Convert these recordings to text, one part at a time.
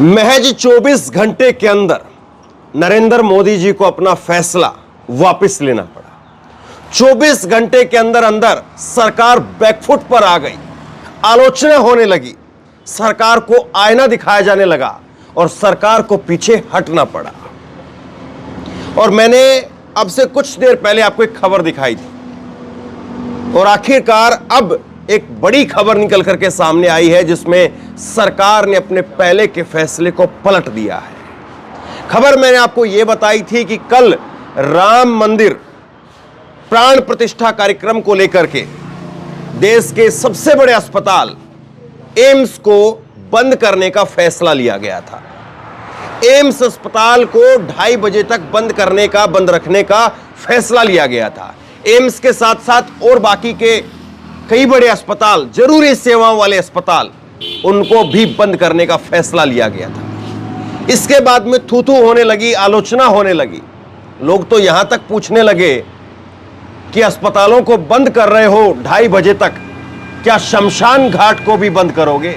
महज 24 घंटे के अंदर नरेंद्र मोदी जी को अपना फैसला वापस लेना पड़ा। 24 घंटे के अंदर अंदर सरकार बैकफुट पर आ गई, आलोचना होने लगी, सरकार को आईना दिखाया जाने लगा और सरकार को पीछे हटना पड़ा। और मैंने अब से कुछ देर पहले आपको एक खबर दिखाई थी और आखिरकार अब एक बड़ी खबर निकल करके सामने आई है जिसमें सरकार ने अपने पहले के फैसले को पलट दिया है। खबर मैंने आपको यह बताई थी कि कल राम मंदिर प्राण प्रतिष्ठा कार्यक्रम को लेकर के देश के सबसे बड़े अस्पताल एम्स को बंद करने का फैसला लिया गया था। एम्स अस्पताल को 2:30 बजे तक बंद रखने का फैसला लिया गया था। एम्स के साथ साथ और बाकी के कई बड़े अस्पताल, जरूरी सेवाओं वाले अस्पताल, उनको भी बंद करने का फैसला लिया गया था। इसके बाद में थू-थू होने लगी, आलोचना होने लगी। लोग तो यहां तक पूछने लगे कि अस्पतालों को बंद कर रहे हो 2:30 बजे तक, क्या शमशान घाट को भी बंद करोगे?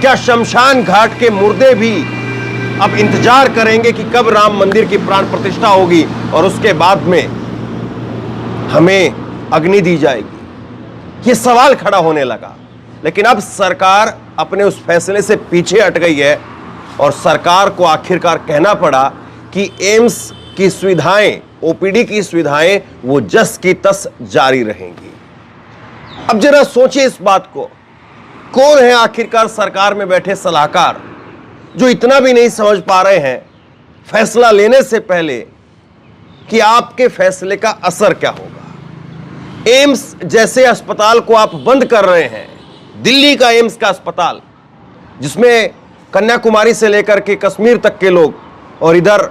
क्या शमशान घाट के मुर्दे भी अब इंतजार करेंगे कि कब राम मंदिर की प्राण प्रतिष्ठा होगी और उसके बाद में हमें अग्नि दी जाएगी? ये सवाल खड़ा होने लगा। लेकिन अब सरकार अपने उस फैसले से पीछे हट गई है और सरकार को आखिरकार कहना पड़ा कि एम्स की सुविधाएं, ओपीडी की सुविधाएं वो जस की तस जारी रहेंगी। अब जरा सोचिए इस बात को, कौन है आखिरकार सरकार में बैठे सलाहकार जो इतना भी नहीं समझ पा रहे हैं फैसला लेने से पहले कि आपके फैसले का असर क्या होगा? एम्स जैसे अस्पताल को आप बंद कर रहे हैं, दिल्ली का एम्स का अस्पताल जिसमें कन्याकुमारी से लेकर के कश्मीर तक के लोग और इधर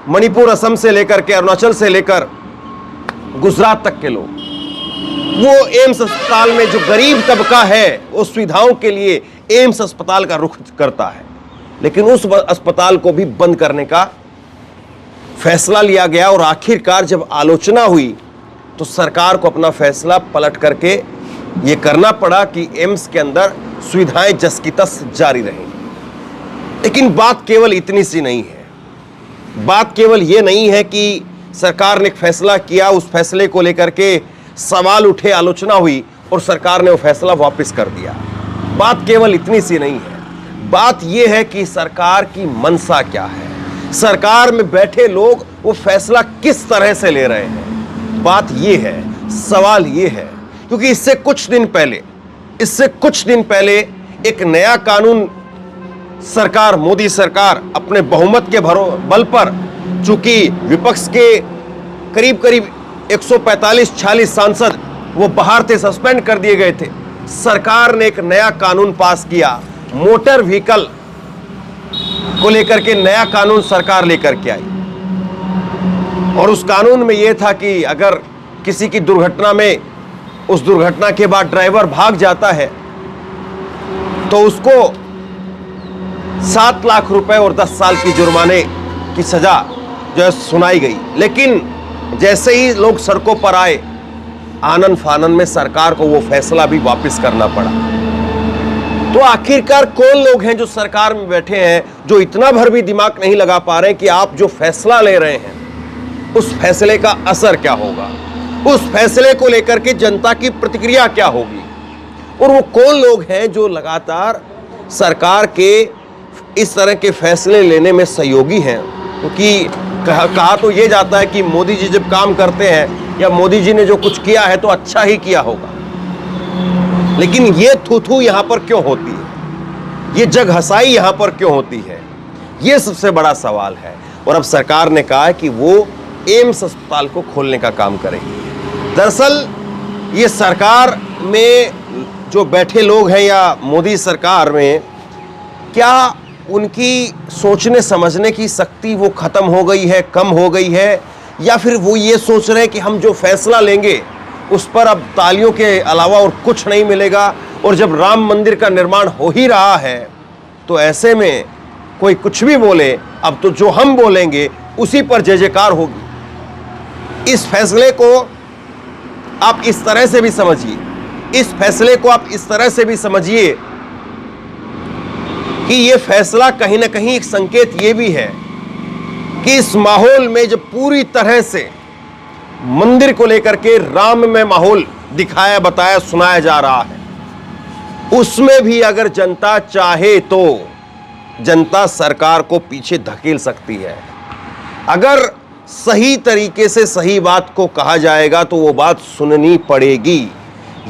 मणिपुर, असम से लेकर के अरुणाचल से लेकर गुजरात तक के लोग, वो एम्स अस्पताल में जो गरीब तबका है वो सुविधाओं के लिए एम्स अस्पताल का रुख करता है। लेकिन उस अस्पताल को भी बंद करने का फैसला लिया गया और आखिरकार जब आलोचना हुई तो सरकार को अपना फैसला पलट करके यह करना पड़ा कि एम्स के अंदर सुविधाएं जस की तस जारी रहेंगी। लेकिन बात केवल इतनी सी नहीं है। बात केवल यह नहीं है कि सरकार ने एक फैसला किया, उस फैसले को लेकर के सवाल उठे, आलोचना हुई और सरकार ने वो फैसला वापस कर दिया। बात केवल इतनी सी नहीं है। बात यह है कि सरकार की मंशा क्या है, सरकार में बैठे लोग वो फैसला किस तरह से ले रहे हैं। बात यह है, सवाल यह है, क्योंकि इससे कुछ दिन पहले एक नया कानून सरकार, मोदी सरकार अपने बहुमत के बल पर, चूंकि विपक्ष के करीब 145-46 सांसद वो बाहर थे, सस्पेंड कर दिए गए थे, सरकार ने एक नया कानून पास किया। मोटर व्हीकल को लेकर के नया कानून सरकार लेकर के आई और उस कानून में यह था कि अगर किसी की दुर्घटना में, उस दुर्घटना के बाद ड्राइवर भाग जाता है तो उसको 7 लाख रुपए और 10 साल की जुर्माने की सजा जो है सुनाई गई। लेकिन जैसे ही लोग सड़कों पर आए, आनन फानन में सरकार को वो फैसला भी वापस करना पड़ा। तो आखिरकार कौन लोग हैं जो सरकार में बैठे हैं जो इतना भर भी दिमाग नहीं लगा पा रहे कि आप जो फैसला ले रहे हैं उस फैसले का असर क्या होगा, उस फैसले को लेकर के जनता की प्रतिक्रिया क्या होगी? और वो कौन लोग हैं जो लगातार सरकार के इस तरह के फैसले लेने में सहयोगी हैं? क्योंकि कहा तो ये जाता है कि मोदी जी जब काम करते हैं या मोदी जी ने जो कुछ किया है तो अच्छा ही किया होगा। लेकिन ये थू-थू यहां पर क्यों होती है, ये जग हसाई यहां पर क्यों होती है? ये सबसे बड़ा सवाल है। और अब सरकार ने कहा है कि वो एम्स अस्पताल को खोलने का काम करेगी। दरअसल ये सरकार में जो बैठे लोग हैं या मोदी सरकार में, क्या उनकी सोचने समझने की शक्ति वो खत्म हो गई है, कम हो गई है, या फिर वो ये सोच रहे हैं कि हम जो फैसला लेंगे उस पर अब तालियों के अलावा और कुछ नहीं मिलेगा और जब राम मंदिर का निर्माण हो ही रहा है तो ऐसे में कोई कुछ भी बोले, अब तो जो हम बोलेंगे उसी पर जय जयकार होगी। इस फैसले को आप इस तरह से भी समझिए, इस फैसले को आप इस तरह से भी समझिए कि यह फैसला कहीं ना कहीं एक संकेत यह भी है कि इस माहौल में जब पूरी तरह से मंदिर को लेकर के राम में माहौल दिखाया, बताया, सुनाया जा रहा है, उसमें भी अगर जनता चाहे तो जनता सरकार को पीछे धकेल सकती है। अगर सही तरीके से सही बात को कहा जाएगा तो वो बात सुननी पड़ेगी।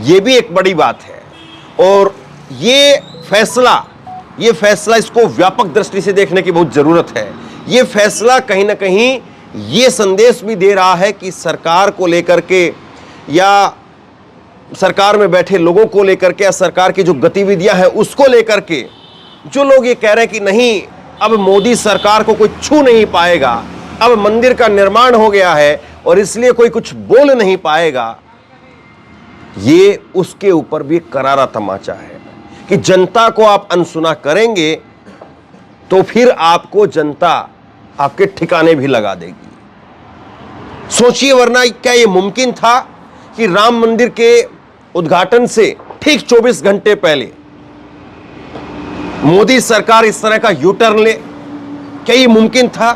ये भी एक बड़ी बात है। और ये फैसला इसको व्यापक दृष्टि से देखने की बहुत जरूरत है। ये फैसला कहीं ना कहीं ये संदेश भी दे रहा है कि सरकार को लेकर के या सरकार में बैठे लोगों को लेकर के या सरकार की जो गतिविधियां हैं उसको लेकर के जो लोग ये कह रहे हैं कि नहीं, अब मोदी सरकार को कोई छू नहीं पाएगा, अब मंदिर का निर्माण हो गया है और इसलिए कोई कुछ बोल नहीं पाएगा, ये उसके ऊपर भी करारा तमाचा है कि जनता को आप अनसुना करेंगे तो फिर आपको जनता आपके ठिकाने भी लगा देगी। सोचिए, वरना क्या यह मुमकिन था कि राम मंदिर के उद्घाटन से ठीक 24 घंटे पहले मोदी सरकार इस तरह का यू टर्न ले? क्या यह मुमकिन था?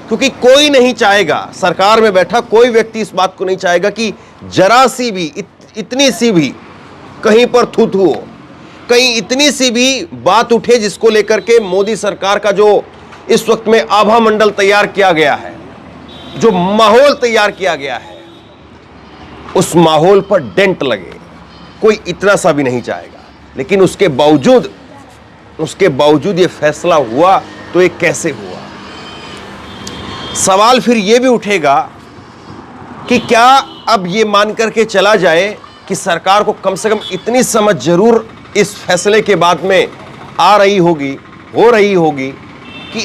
क्योंकि कोई नहीं चाहेगा, सरकार में बैठा कोई व्यक्ति इस बात को नहीं चाहेगा कि जरा सी भी, इतनी सी भी कहीं पर थू-थू हो, कहीं इतनी सी भी बात उठे जिसको लेकर के मोदी सरकार का जो इस वक्त में आभा मंडल तैयार किया गया है, जो माहौल तैयार किया गया है, उस माहौल पर डेंट लगे। कोई इतना सा भी नहीं चाहेगा। लेकिन उसके बावजूद ये फैसला हुआ तो ये कैसे हुआ? सवाल फिर ये भी उठेगा कि क्या अब ये मान करके चला जाए कि सरकार को कम से कम इतनी समझ जरूर इस फैसले के बाद में हो रही होगी कि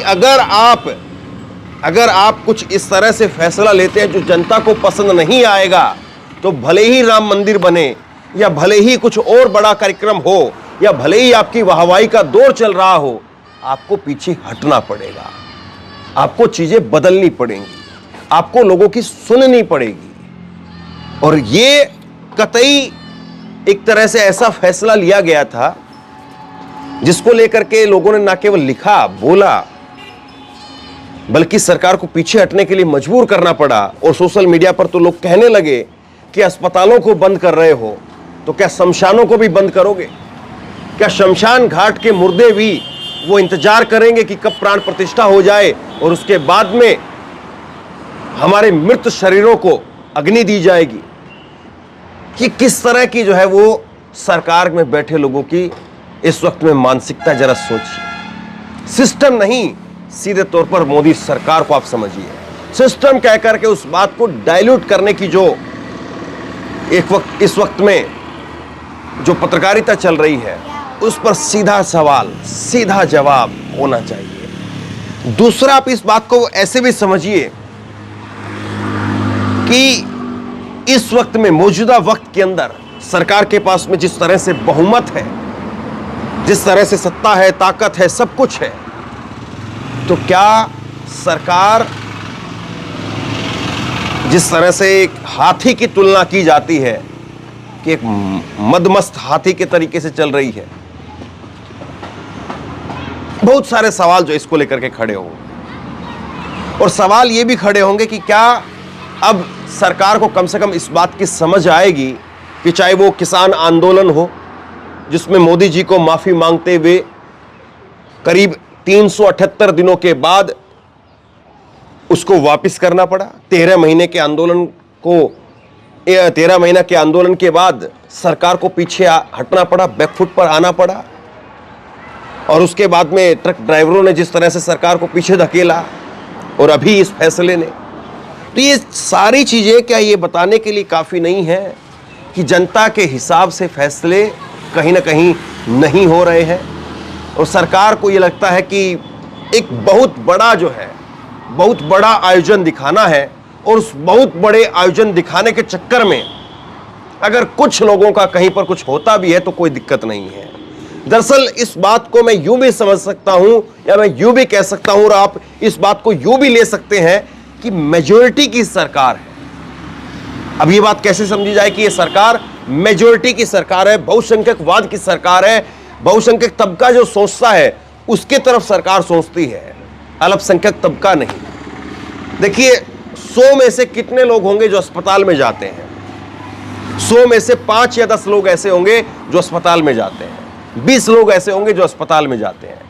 अगर आप कुछ इस तरह से फैसला लेते हैं जो जनता को पसंद नहीं आएगा, तो भले ही राम मंदिर बने या भले ही कुछ और बड़ा कार्यक्रम हो या भले ही आपकी वाहवाही का दौर चल रहा हो, आपको पीछे हटना पड़ेगा, आपको चीजें बदलनी पड़ेंगी, आपको लोगों की सुननी पड़ेगी। और ये कतई एक तरह से ऐसा फैसला लिया गया था जिसको लेकर के लोगों ने ना केवल लिखा, बोला, बल्कि सरकार को पीछे हटने के लिए मजबूर करना पड़ा। और सोशल मीडिया पर तो लोग कहने लगे कि अस्पतालों को बंद कर रहे हो तो क्या शमशानों को भी बंद करोगे? क्या शमशान घाट के मुर्दे भी वो इंतजार करेंगे कि कब प्राण प्रतिष्ठा हो जाए और उसके बाद में हमारे मृत शरीरों को अग्नि दी जाएगी? कि किस तरह की जो है वो सरकार में बैठे लोगों की इस वक्त में मानसिकता, जरा सोचिए। सिस्टम नहीं, सीधे तौर पर मोदी सरकार को आप समझिए। सिस्टम कह करके उस बात को डाइल्यूट करने की जो इस वक्त में जो पत्रकारिता चल रही है, उस पर सीधा सवाल, सीधा जवाब होना चाहिए। दूसरा, आप इस बात को ऐसे भी समझिए कि इस वक्त में, मौजूदा वक्त के अंदर सरकार के पास में जिस तरह से बहुमत है, जिस तरह से सत्ता है, ताकत है, सब कुछ है, तो क्या सरकार जिस तरह से एक हाथी की तुलना की जाती है कि एक मदमस्त हाथी के तरीके से चल रही है? बहुत सारे सवाल जो इसको लेकर के खड़े होंगे। और सवाल ये भी खड़े होंगे कि क्या अब सरकार को कम से कम इस बात की समझ आएगी कि चाहे वो किसान आंदोलन हो जिसमें मोदी जी को माफी मांगते हुए करीब 378 दिनों के बाद उसको वापस करना पड़ा, 13 महीने के आंदोलन के बाद सरकार को पीछे हटना पड़ा, बैकफुट पर आना पड़ा, और उसके बाद में ट्रक ड्राइवरों ने जिस तरह से सरकार को पीछे धकेला, और अभी इस फैसले ने, तो ये सारी चीजें क्या ये बताने के लिए काफी नहीं है कि जनता के हिसाब से फैसले कहीं ना कहीं नहीं हो रहे हैं? और सरकार को ये लगता है कि एक बहुत बड़ा आयोजन दिखाना है, और उस बहुत बड़े आयोजन दिखाने के चक्कर में अगर कुछ लोगों का कहीं पर कुछ होता भी है तो कोई दिक्कत नहीं है। दरअसल इस बात को मैं यूं भी समझ सकता हूं, या मैं यूं भी कह सकता हूं, और आप इस बात को यूं भी ले सकते हैं कि मेजॉरिटी की सरकार है। अब ये बात कैसे समझी जाए कि ये सरकार मेजॉरिटी की सरकार है, बहुसंख्यकवाद की सरकार है, बहुसंख्यक तबका जो सोचता है उसके तरफ सरकार सोचती है, अल्पसंख्यक तबका नहीं। देखिए 100 में से कितने लोग होंगे जो अस्पताल में जाते हैं? 100 में से 5 या 10 लोग ऐसे होंगे जो अस्पताल में जाते हैं, 20 लोग ऐसे होंगे जो अस्पताल में जाते हैं,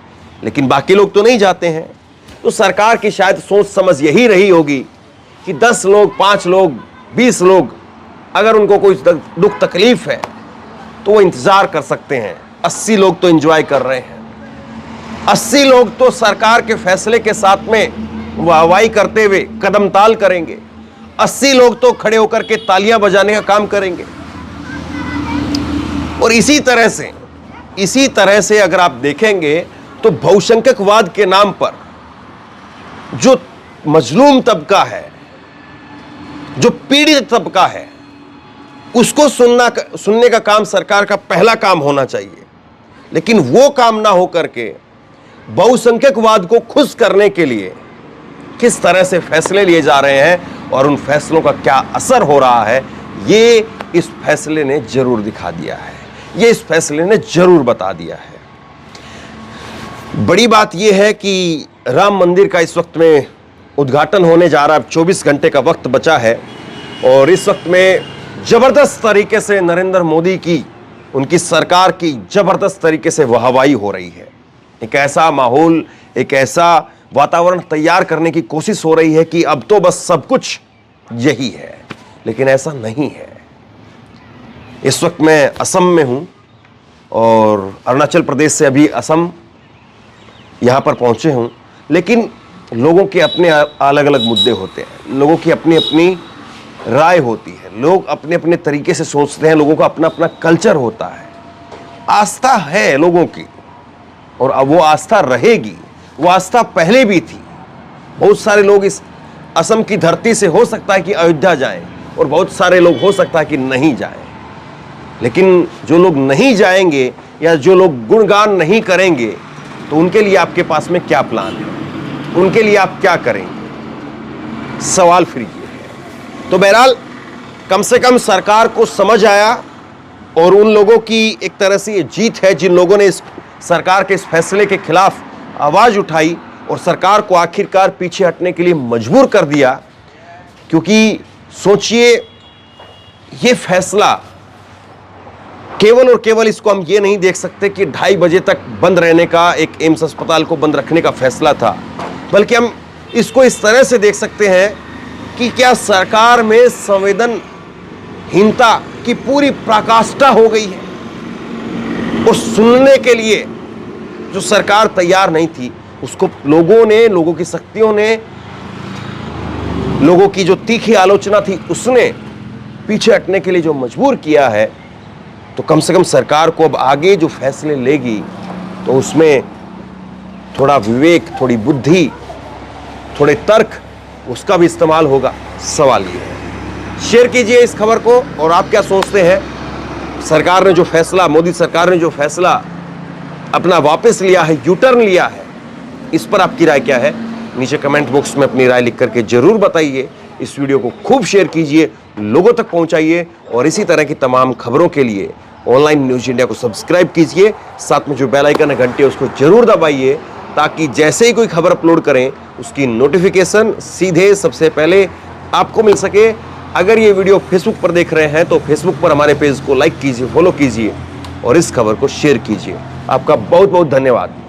लेकिन बाकी लोग तो नहीं जाते हैं। तो सरकार की शायद सोच समझ यही रही होगी कि 10 लोग, 5 लोग, 20 लोग अगर उनको कोई दुख तकलीफ है तो वो इंतजार कर सकते हैं। 80 लोग तो एंजॉय कर रहे हैं, 80 लोग तो सरकार के फैसले के साथ में वाहवाही करते हुए कदम ताल करेंगे। 80 लोग तो खड़े होकर के तालियां बजाने का काम करेंगे। और इसी तरह से अगर आप देखेंगे तो बहुसंख्यकवाद के नाम पर जो मजलूम तबका है, जो पीड़ित तबका है, उसको सुनने का काम सरकार का पहला काम होना चाहिए। लेकिन वो काम ना हो करके बहुसंख्यकवाद को खुश करने के लिए किस तरह से फैसले लिए जा रहे हैं और उन फैसलों का क्या असर हो रहा है, ये इस फैसले ने जरूर दिखा दिया है, ये इस फैसले ने जरूर बता दिया है। बड़ी बात यह है कि राम मंदिर का इस वक्त में उद्घाटन होने जा रहा है। 24 घंटे का वक्त बचा है और इस वक्त में जबरदस्त तरीके से नरेंद्र मोदी की, उनकी सरकार की जबरदस्त तरीके से वाहवाही हो रही है। एक ऐसा माहौल, एक ऐसा वातावरण तैयार करने की कोशिश हो रही है कि अब तो बस सब कुछ यही है, लेकिन ऐसा नहीं है। इस वक्त मैं असम में हूं और अरुणाचल प्रदेश से अभी असम यहां पर पहुंचे हूं, लेकिन लोगों के अपने अलग अलग मुद्दे होते हैं, लोगों की अपनी अपनी राय होती है, लोग अपने अपने तरीके से सोचते हैं, लोगों का अपना अपना कल्चर होता है, आस्था है लोगों की और अब वो आस्था रहेगी। वो आस्था पहले भी थी। बहुत सारे लोग इस असम की धरती से हो सकता है कि अयोध्या जाएं और बहुत सारे लोग हो सकता है कि नहीं जाएं, लेकिन जो लोग नहीं जाएंगे या जो लोग गुणगान नहीं करेंगे तो उनके लिए आपके पास में क्या प्लान है, उनके लिए आप क्या करेंगे? सवाल फिर ये है। तो बहरहाल कम से कम सरकार को समझ आया और उन लोगों की एक तरह से ये जीत है जिन लोगों ने इस सरकार के इस फैसले के खिलाफ आवाज उठाई और सरकार को आखिरकार पीछे हटने के लिए मजबूर कर दिया। क्योंकि सोचिए, ये फैसला केवल और केवल इसको हम ये नहीं देख सकते कि 2:30 बजे तक बंद रहने का, एक एम्स अस्पताल को बंद रखने का फैसला था, बल्कि हम इसको इस तरह से देख सकते हैं कि क्या सरकार में संवेदनहीनता की पूरी पराकाष्ठा हो गई है और सुनने के लिए जो सरकार तैयार नहीं थी उसको लोगों की शक्तियों ने, लोगों की जो तीखी आलोचना थी उसने पीछे हटने के लिए जो मजबूर किया है। तो कम से कम सरकार को अब आगे जो फैसले लेगी तो उसमें थोड़ा विवेक, थोड़ी बुद्धि, थोड़े तर्क, उसका भी इस्तेमाल होगा। सवाल ये है, शेयर कीजिए इस खबर को और आप क्या सोचते हैं? सरकार ने जो फैसला, मोदी सरकार ने जो फैसला अपना वापस लिया है, यू टर्न लिया है, इस पर आपकी राय क्या है? नीचे कमेंट बॉक्स में अपनी राय लिख करके जरूर बताइए। इस वीडियो को खूब शेयर कीजिए, लोगों तक पहुंचाइए और इसी तरह की तमाम खबरों के लिए ऑनलाइन न्यूज इंडिया को सब्सक्राइब कीजिए। साथ में जो बेल आइकन है, घंटी है, उसको जरूर दबाइए ताकि जैसे ही कोई खबर अपलोड करें उसकी नोटिफिकेशन सीधे सबसे पहले आपको मिल सके। अगर ये वीडियो फेसबुक पर देख रहे हैं तो फेसबुक पर हमारे पेज को लाइक कीजिए, फॉलो कीजिए और इस खबर को शेयर कीजिए। आपका बहुत बहुत धन्यवाद।